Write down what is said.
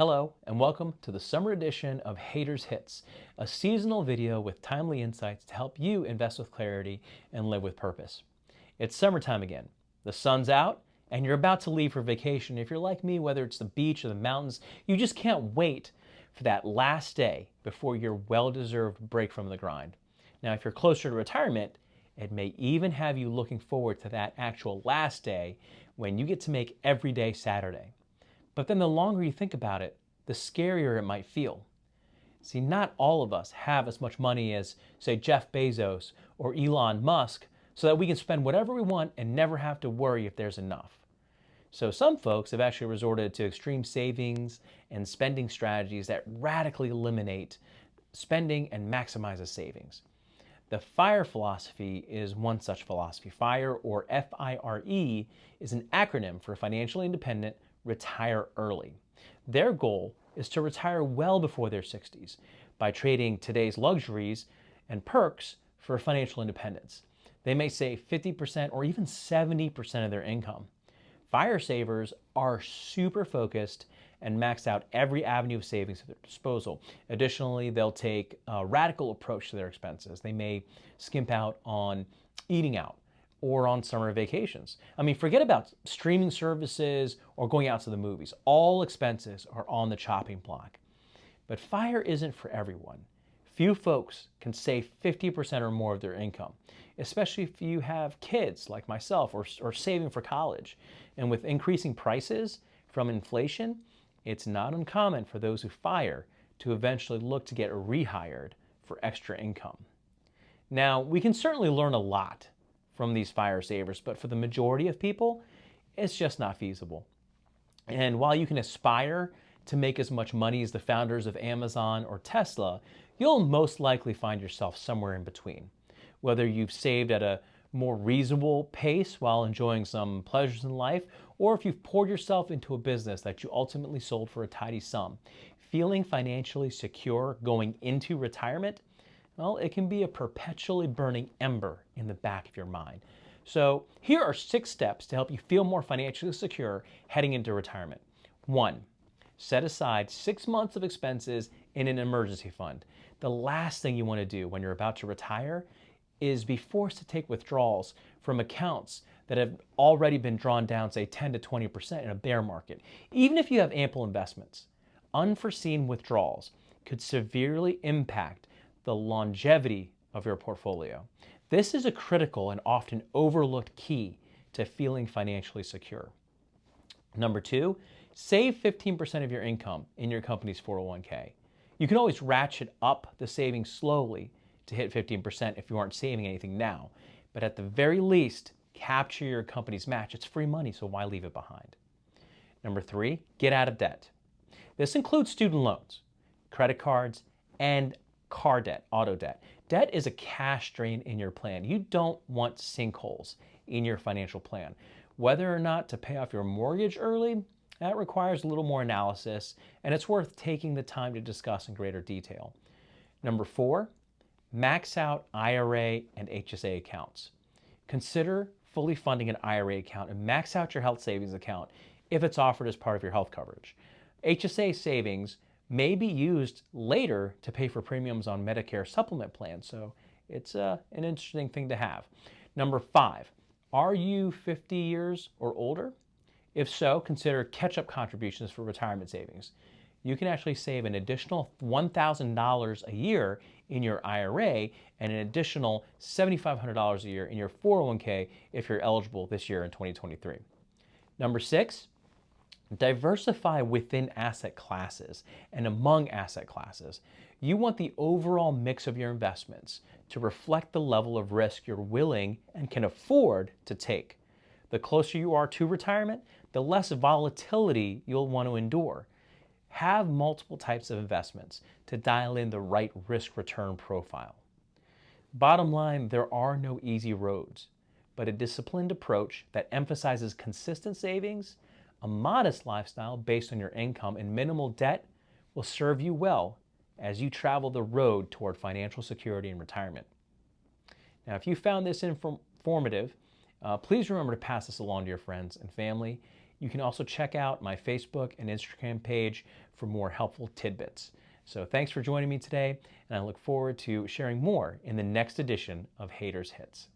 Hello, and welcome to the summer edition of Haider's Hits, a seasonal video with timely insights to help you invest with clarity and live with purpose. It's summertime again. The sun's out, and you're about to leave for vacation. If you're like me, whether it's the beach or the mountains, you just can't wait for that last day before your well-deserved break from the grind. Now, if you're closer to retirement, it may even have you looking forward to that actual last day when you get to make every day Saturday. But then the longer you think about it, the scarier it might feel. See, not all of us have as much money as, say, Jeff Bezos or Elon Musk so that we can spend whatever we want and never have to worry if there's enough. So some folks have actually resorted to extreme savings and spending strategies that radically eliminate spending and maximize the savings. The FIRE philosophy is one such philosophy. FIRE, or F-I-R-E, is an acronym for financially independent, retire early. Their goal is to retire well before their 60s by trading today's luxuries and perks for financial independence. They may save 50% or even 70% of their income. FIRE savers are super focused and max out every avenue of savings at their disposal. Additionally, they'll take a radical approach to their expenses. They may skimp out on eating out or on summer vacations. I mean, forget about streaming services or going out to the movies. All expenses are on the chopping block. But FIRE isn't for everyone. Few folks can save 50% or more of their income, especially if you have kids like myself or saving for college. And with increasing prices from inflation, it's not uncommon for those who FIRE to eventually look to get rehired for extra income. Now, we can certainly learn a lot from these FIRE savers, but for the majority of people, it's just not feasible. And while you can aspire to make as much money as the founders of Amazon or Tesla, you'll most likely find yourself somewhere in between. Whether you've saved at a more reasonable pace while enjoying some pleasures in life, or if you've poured yourself into a business that you ultimately sold for a tidy sum, feeling financially secure going into retirement, well, it can be a perpetually burning ember in the back of your mind. So here are 6 steps to help you feel more financially secure heading into retirement. 1, set aside 6 months of expenses in an emergency fund. The last thing you want to do when you're about to retire is be forced to take withdrawals from accounts that have already been drawn down, say 10 to 20% in a bear market. Even if you have ample investments, unforeseen withdrawals could severely impact the longevity of your portfolio. This is a critical and often overlooked key to feeling financially secure. Number 2, save 15% of your income in your company's 401k. You can always ratchet up the savings slowly to hit 15% if you aren't saving anything now, but at the very least, capture your company's match. It's free money, so why leave it behind? Number 3, get out of debt. This includes student loans, credit cards, and car debt, auto debt. Debt is a cash drain in your plan. You don't want sinkholes in your financial plan. Whether or not to pay off your mortgage early, that requires a little more analysis, and it's worth taking the time to discuss in greater detail. Number 4, max out IRA and HSA accounts. Consider fully funding an IRA account and max out your health savings account if it's offered as part of your health coverage. HSA savings may be used later to pay for premiums on Medicare supplement plans, so it's an interesting thing to have. Number 5, are you 50 years or older? If so, consider catch-up contributions for retirement savings. You can actually save an additional $1,000 a year in your IRA and an additional $7,500 a year in your 401k if you're eligible this year in 2023. Number 6, diversify within asset classes and among asset classes. You want the overall mix of your investments to reflect the level of risk you're willing and can afford to take. The closer you are to retirement, the less volatility you'll want to endure. Have multiple types of investments to dial in the right risk-return profile. Bottom line, there are no easy roads, but a disciplined approach that emphasizes consistent savings, a modest lifestyle based on your income, and minimal debt will serve you well as you travel the road toward financial security and retirement. Now, if you found this informative, please remember to pass this along to your friends and family. You can also check out my Facebook and Instagram page for more helpful tidbits. So thanks for joining me today, and I look forward to sharing more in the next edition of Haider's Hits.